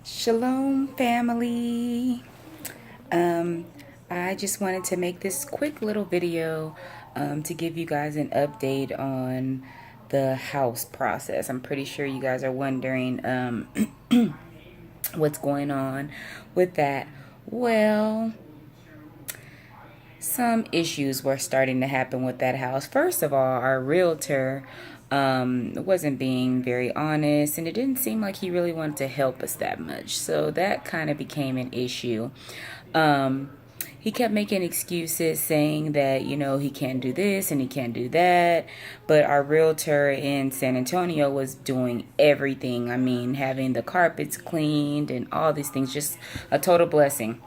Shalom, family. Um, I just wanted to make this quick little video to give you guys an update on the house process. I'm pretty sure you guys are wondering what's going on with that. Well, some issues were starting to happen with that house. First of all, our realtor wasn't being very honest, and it didn't seem like he really wanted to help us that much. So that kind of became an issue. He kept making excuses saying that, he can't do this and he can't do that. But our realtor in San Antonio was doing everything. I mean, having the carpets cleaned and all these things, just a total blessing.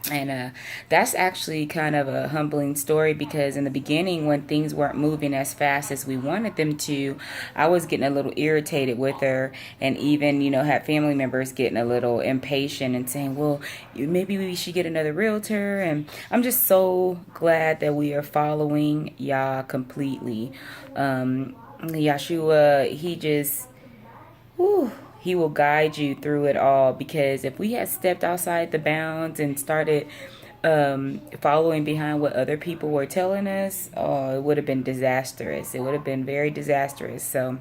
And that's actually kind of a humbling story because in the beginning, when things weren't moving as fast as we wanted them to, I was getting a little irritated with her, and even, had family members getting a little impatient and saying, well, maybe we should get another realtor. And I'm just so glad that we are following Yah completely. Yahshua, he just... Whew, he will guide you through it all, because if we had stepped outside the bounds and started following behind what other people were telling us, oh, it would have been disastrous. It would have been very disastrous. So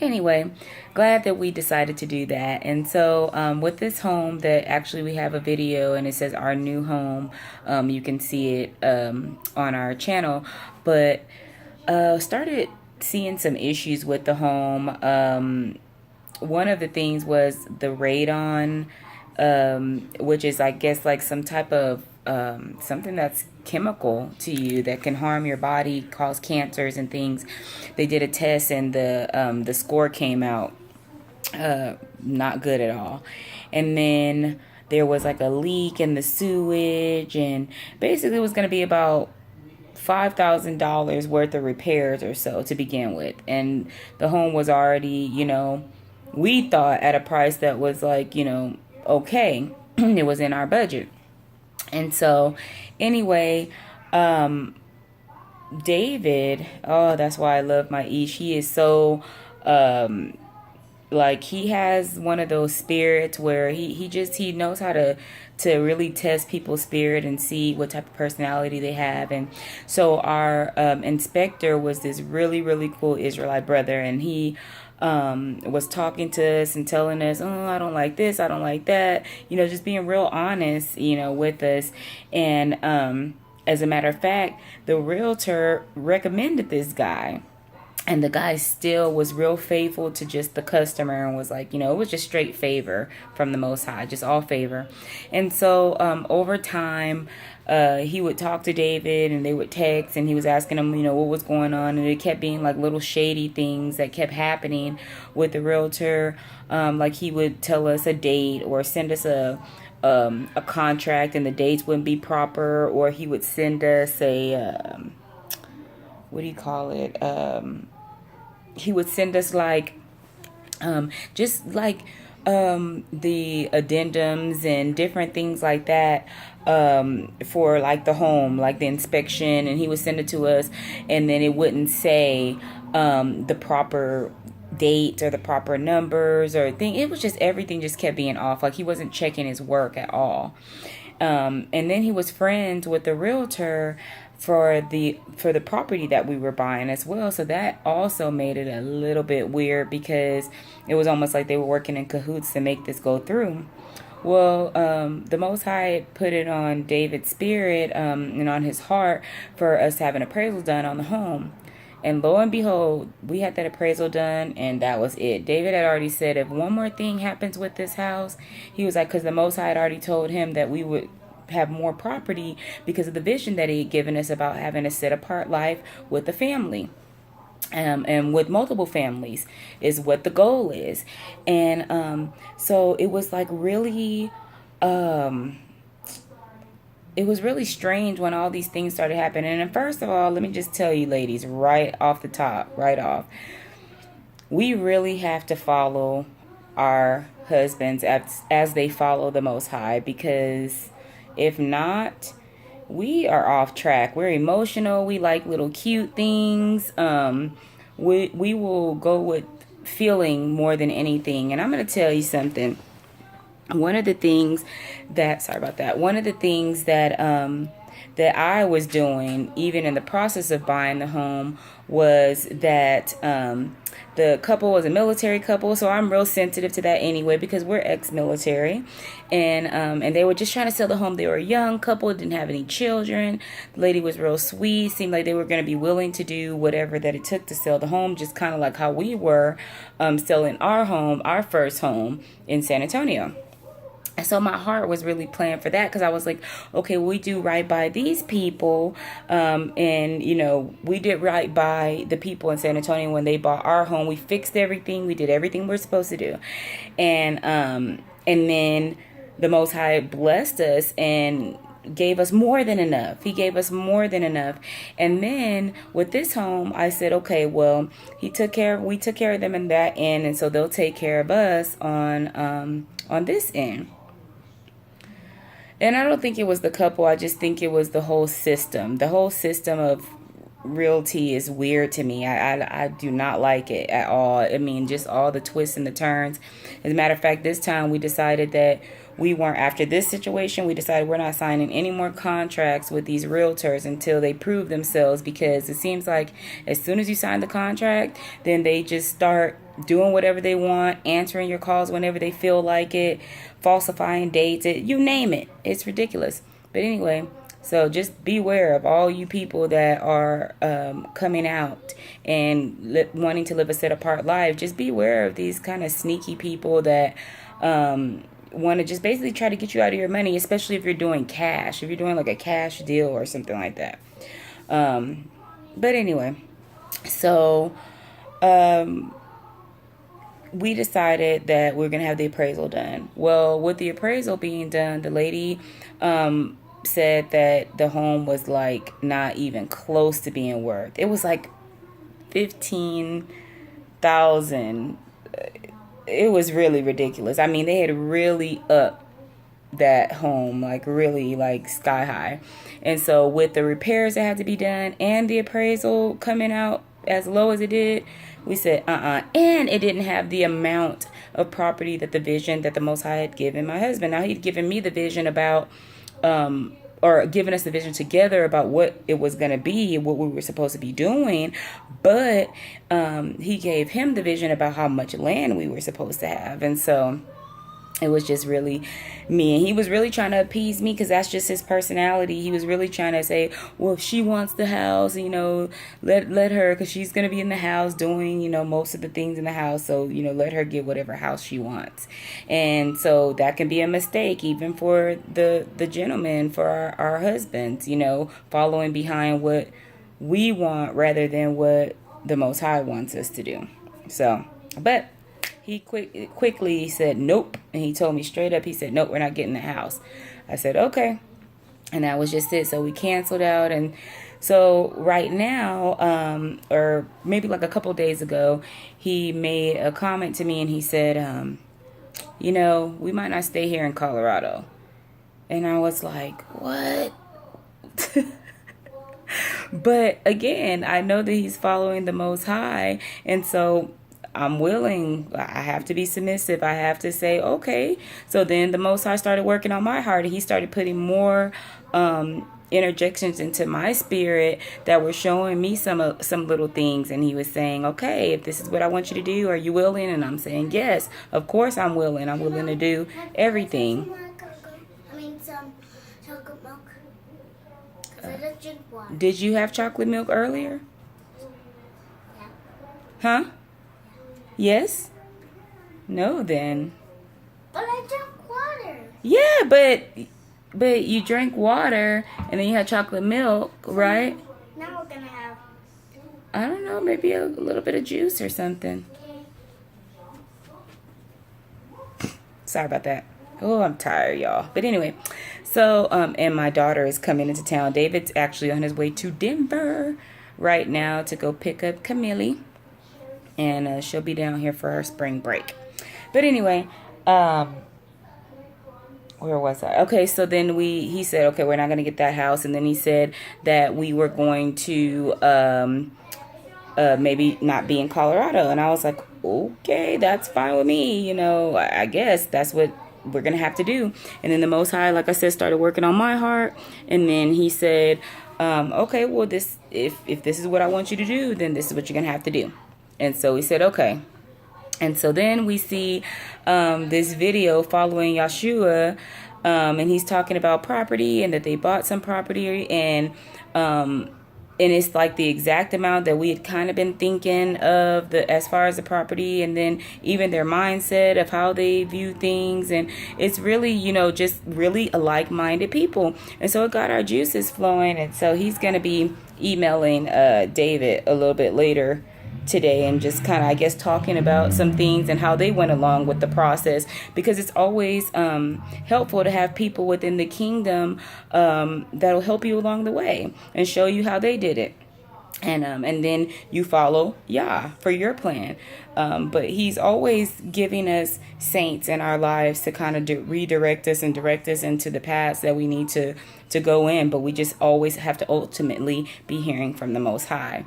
anyway, glad that we decided to do that. And so with this home that actually we have a video and it says our new home, you can see it on our channel, but started seeing some issues with the home. One of the things was the radon, which is, I guess, like some type of something that's chemical to you that can harm your body, cause cancers and things. They did a test and the score came out not good at all. And then there was like a leak in the sewage, and basically it was going to be about $5,000 worth of repairs or so to begin with. And the home was already, we thought at a price that was like, okay. It was in our budget. And so anyway, David, oh, that's why I love my Ish. He is so, like, he has one of those spirits where he knows how to really test people's spirit and see what type of personality they have. And so our inspector was this really, really cool Israelite brother, and he was talking to us and telling us, oh, I don't like this, I don't like that, just being real honest, with us. And as a matter of fact, the realtor recommended this guy. And the guy still was real faithful to just the customer and was like, it was just straight favor from the Most High, just all favor. And so over time, he would talk to David and they would text, and he was asking him, what was going on. And it kept being like little shady things that kept happening with the realtor. Like he would tell us a date or send us a contract and the dates wouldn't be proper, or he would send us a, what do you call it? He would send us like just like the addendums and different things like that for like the home, like the inspection, and he would send it to us, and then it wouldn't say the proper date or the proper numbers or thing. It was just, everything just kept being off. Like he wasn't checking his work at all. And then he was friends with the realtor for the property that we were buying as well. So that also made it a little bit weird, because it was almost like they were working in cahoots to make this go through. Well, the Most High put it on David's spirit and on his heart for us to have an appraisal done on the home. And lo and behold, we had that appraisal done, and that was it. David had already said, if one more thing happens with this house, he was like, because the Most High had already told him that we would have more property because of the vision that he had given us about having a set apart life with a family. And with multiple families is what the goal is. And so it was like really... it was really strange when all these things started happening. And first of all, let me just tell you ladies, right off the top, right off, we really have to follow our husbands as they follow the Most High, because if not, we are off track. We're emotional. We like little cute things. We will go with feeling more than anything. And I'm going to tell you something. one of the things that, sorry about that, one of the things that that I was doing even in the process of buying the home was that the couple was a military couple, so I'm real sensitive to that anyway because we're ex-military, and they were just trying to sell the home. They were a young couple, didn't have any children. The lady was real sweet, seemed like they were going to be willing to do whatever that it took to sell the home, just kind of like how we were selling our home, our first home in San Antonio. And so my heart was really playing for that because I was like, okay, we do right by these people. And, you know, we did right by the people in San Antonio when they bought our home. We fixed everything. We did everything we're supposed to do. And then the Most High blessed us and gave us more than enough. He gave us more than enough. And then with this home, I said, okay, well, we took care of them in that end. And so they'll take care of us on this end. And I don't think it was the couple. I just think it was the whole system. The whole system of realty is weird to me. I do not like it at all. I mean, just all the twists and the turns. As a matter of fact, this time we decided that we weren't, after this situation, we decided we're not signing any more contracts with these realtors until they prove themselves, because it seems like as soon as you sign the contract, then they just start doing whatever they want, answering your calls whenever they feel like it, falsifying dates, you name it. It's ridiculous. But anyway, so just beware of all you people that are coming out and wanting to live a set apart life. Just beware of these kind of sneaky people that want to just basically try to get you out of your money, especially if you're doing cash, if you're doing like a cash deal or something like that. But anyway, so we decided that we're going to have the appraisal done. Well, with the appraisal being done, the lady said that the home was like not even close to being worth. It was like $15,000. It was really ridiculous. I mean, they had really upped that home, like really like sky high. And so with the repairs that had to be done and the appraisal coming out as low as it did, we said, and it didn't have the amount of property that the vision that the Most High had given my husband. Now, he'd given me the vision about, or given us the vision together about what it was going to be, what we were supposed to be doing. But he gave him the vision about how much land we were supposed to have. And so it was just really me. And he was really trying to appease me because that's just his personality. He was really trying to say, well, if she wants the house, you know, let her, because she's going to be in the house doing, you know, most of the things in the house. So, you know, let her get whatever house she wants. And so that can be a mistake, even for the gentleman, for our husbands, you know, following behind what we want rather than what the Most High wants us to do. So, but he quickly said nope, and he told me straight up, he said, nope, we're not getting the house. I said, okay. And that was just it. So we canceled out. And so right now, or maybe like a couple of days ago, he made a comment to me and he said, you know, we might not stay here in Colorado. And I was like, what? But again, I know that he's following the Most High. And so I'm willing. I have to be submissive. I have to say, okay. So then the Most High started working on my heart. He started putting more interjections into my spirit that were showing me some little things. And he was saying, okay, if this is what I want you to do, are you willing? And I'm saying, yes, of course I'm willing. I'm willing to do everything. Some chocolate milk. I just drink water. Did you have chocolate milk earlier? Yeah. Huh? Yes? No, then. But I drank water. Yeah, but you drank water and then you had chocolate milk, right? Now we're gonna have, I don't know, maybe a little bit of juice or something. Sorry about that. Oh, I'm tired, y'all. But anyway, so, and my daughter is coming into town. David's actually on his way to Denver right now to go pick up Camille. And she'll be down here for her spring break. But anyway, where was I? Okay, so then he said, okay, we're not going to get that house. And then he said that we were going to maybe not be in Colorado. And I was like, okay, that's fine with me. You know, I guess that's what we're going to have to do. And then the Most High, like I said, started working on my heart. And then he said, okay, well, if this is what I want you to do, then this is what you're going to have to do. And so we said, okay. And so then we see this video following Yhwh, and he's talking about property and that they bought some property, and it's like the exact amount that we had kind of been thinking of as far as the property, and then even their mindset of how they view things. And it's really, just really a like-minded people. And so it got our juices flowing. And so he's going to be emailing David a little bit later today, and just kind of, I guess, talking about some things and how they went along with the process, because it's always helpful to have people within the kingdom that'll help you along the way and show you how they did it. And then you follow Yah for your plan. But he's always giving us saints in our lives to kind of redirect us and direct us into the paths that we need to go in. But we just always have to ultimately be hearing from the Most High.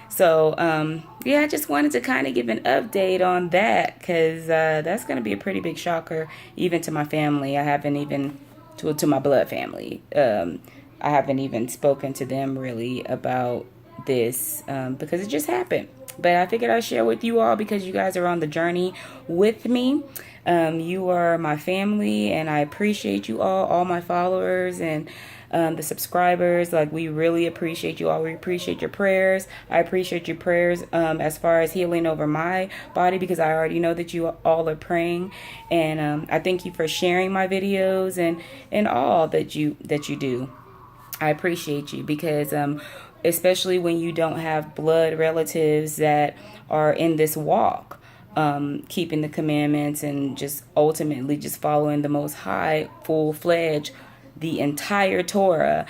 So, I just wanted to kind of give an update on that, because that's going to be a pretty big shocker, even to my family. I haven't even, to my blood family, I haven't even spoken to them really about this, because it just happened. But I figured I'd share with you all, because you guys are on the journey with me. You are my family, and I appreciate you all my followers, and the subscribers. Like, we really appreciate you all. We appreciate your prayers. I appreciate your prayers as far as healing over my body, because I already know that you all are praying. And I thank you for sharing my videos and all that you do. I appreciate you, because especially when you don't have blood relatives that are in this walk, keeping the commandments and just ultimately just following the Most High full-fledged, the entire Torah,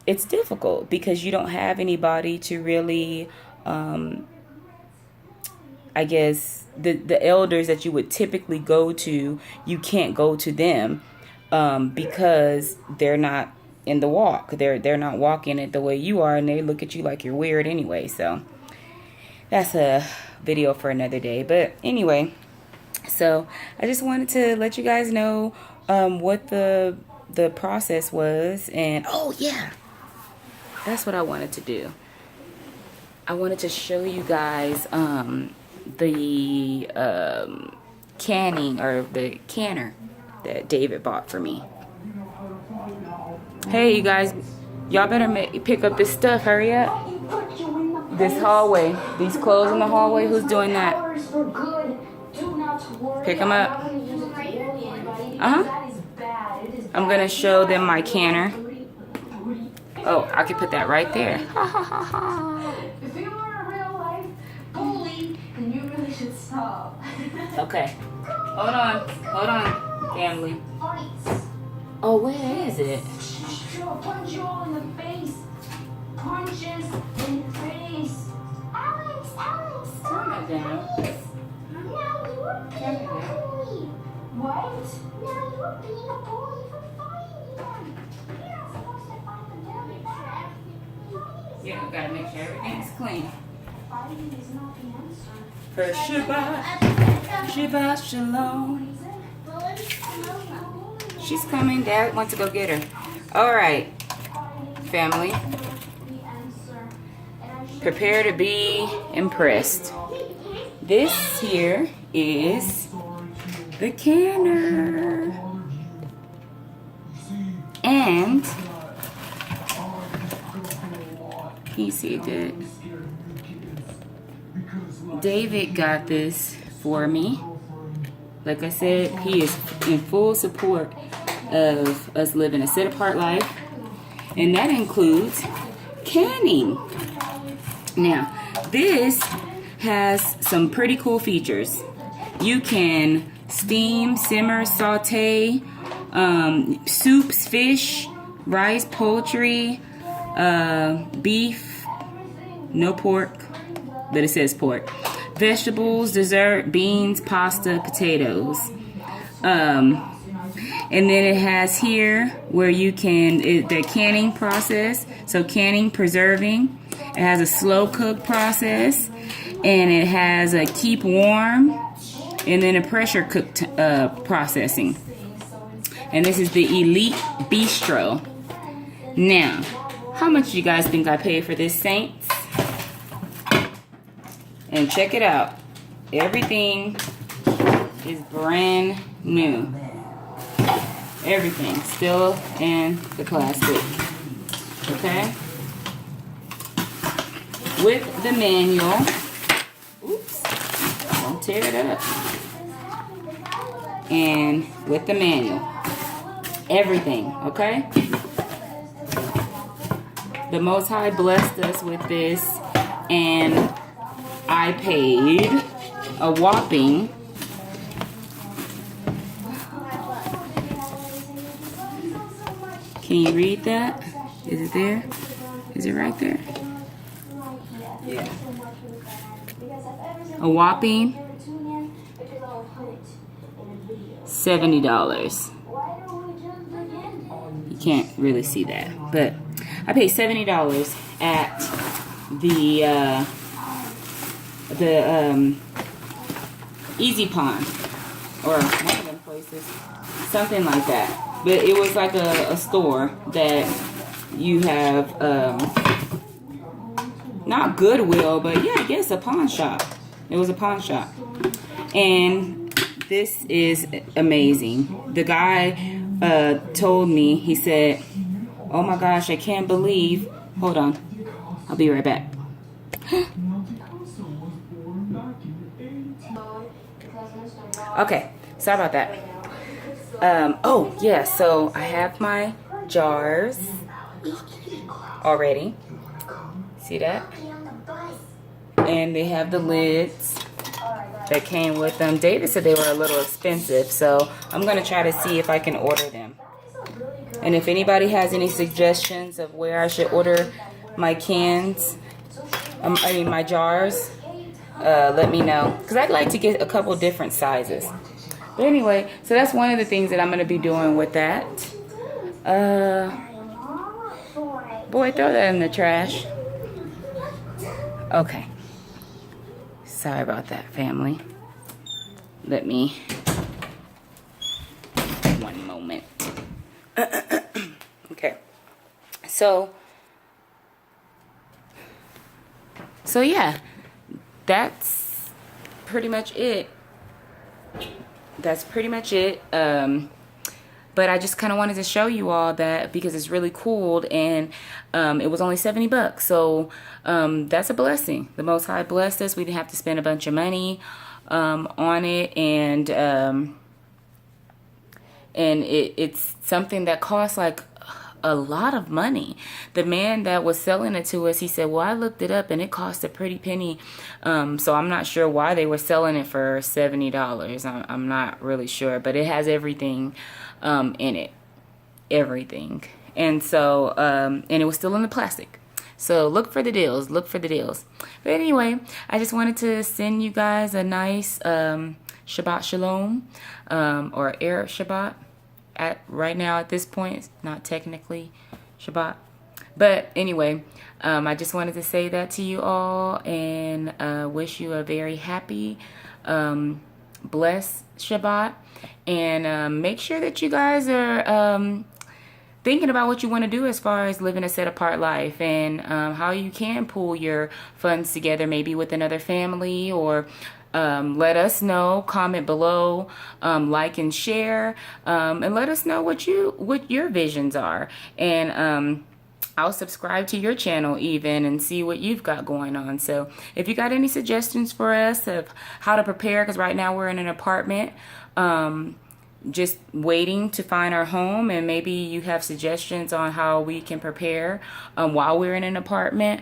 it's difficult, because you don't have anybody to really, I guess, the elders that you would typically go to, you can't go to them because they're not in the walk. They're not walking it the way you are, and they look at you like you're weird anyway. So that's a video for another day. But anyway, so I just wanted to let you guys know what the process was. And oh yeah, that's what I wanted to do. I wanted to show you guys the canning, or the canner that David bought for me. Hey, you guys, y'all better pick up this stuff. Hurry up. This hallway, these clothes in the hallway, who's doing that? Pick them up. I'm gonna show them my canner. Oh, I could put that right there. Ha ha ha ha. If you were a real life bully, then you really should stop. Okay. Hold on, family. Oh, where is it? She'll punch you all in the face. Punches in the face. Alex, Turn it down. Now you're being a bully. what? Now you're being a bully for fighting them. You're not supposed to fight them back. Yeah, we gotta make sure everything's clean. Fighting is not the answer. For Shabbat Shalom. She's coming. Dad wants to go get her. All right, family. Prepare to be impressed. This here is the canner. And can you see it good? David got this for me. Like I said, he is in full support of us living a set-apart life, and that includes canning. Now, this has some pretty cool features. You can steam, simmer, saute soups, fish, rice, poultry, beef, no pork, but it says pork, vegetables, dessert, beans, pasta, potatoes. And then it has here where you can, the canning process. So canning, preserving. It has a slow cook process. And it has a keep warm. and then a pressure cooked processing. And this is the Elite Bistro. Now, how much do you guys think I paid for this, Saints? And check it out. Everything is brand new. Everything still in the plastic. Okay? With the manual. Oops. Don't tear it up. And with the manual. Everything, okay? The Most High blessed us with this, and I paid a whopping Can you read that? Is it there? Is it right there? Yeah. A whopping $70. You can't really see that, but I paid $70 at the Easy Pond, or one of them places, something like that. But it was like a store that you have, not Goodwill, but yeah, I guess a pawn shop. It was a pawn shop. And this is amazing. The guy told me, he said, oh my gosh, I can't believe, hold on, I'll be right back. Okay, sorry about that. Oh yeah, so I have my jars already. See that? And they have the lids that came with them. David said they were a little expensive, so I'm gonna try to see if I can order them. And if anybody has any suggestions of where I should order my cans, my jars, let me know, because I'd like to get a couple different sizes. But anyway, so that's one of the things that I'm going to be doing with that. Boy, throw that in the trash. Okay. Sorry about that, family. Let me... One moment. Okay. So yeah. That's pretty much it. That's pretty much it. But I just kind of wanted to show you all that because it's really cool, and it was only $70. So that's a blessing. The Most High blessed us. We didn't have to spend a bunch of money on it, and it's something that costs like a lot of money. The man that was selling it to us, he said, well, I looked it up and it cost a pretty penny. So I'm not sure why they were selling it for $70. I'm not really sure, but it has everything in it. Everything. And so, and it was still in the plastic. So look for the deals. Look for the deals. But anyway, I just wanted to send you guys a nice Shabbat Shalom, or Arab Shabbat. Right now at this point, it's not technically Shabbat, but anyway, I just wanted to say that to you all, and wish you a very happy, blessed Shabbat, and make sure that you guys are thinking about what you want to do as far as living a set apart life, and how you can pull your funds together, maybe with another family, or let us know, comment below, like and share, and let us know what your visions are, and I'll subscribe to your channel even and see what you've got going on. So if you got any suggestions for us of how to prepare, because right now we're in an apartment, just waiting to find our home, and maybe you have suggestions on how we can prepare while we're in an apartment.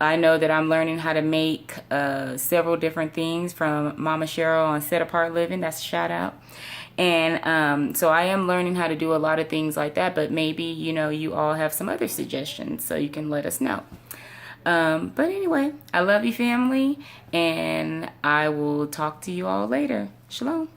I know that I'm learning how to make several different things from Mama Cheryl on Set Apart Living. That's a shout out. And so I am learning how to do a lot of things like that, but maybe, you all have some other suggestions, so you can let us know. But anyway, I love you, family, and I will talk to you all later. Shalom.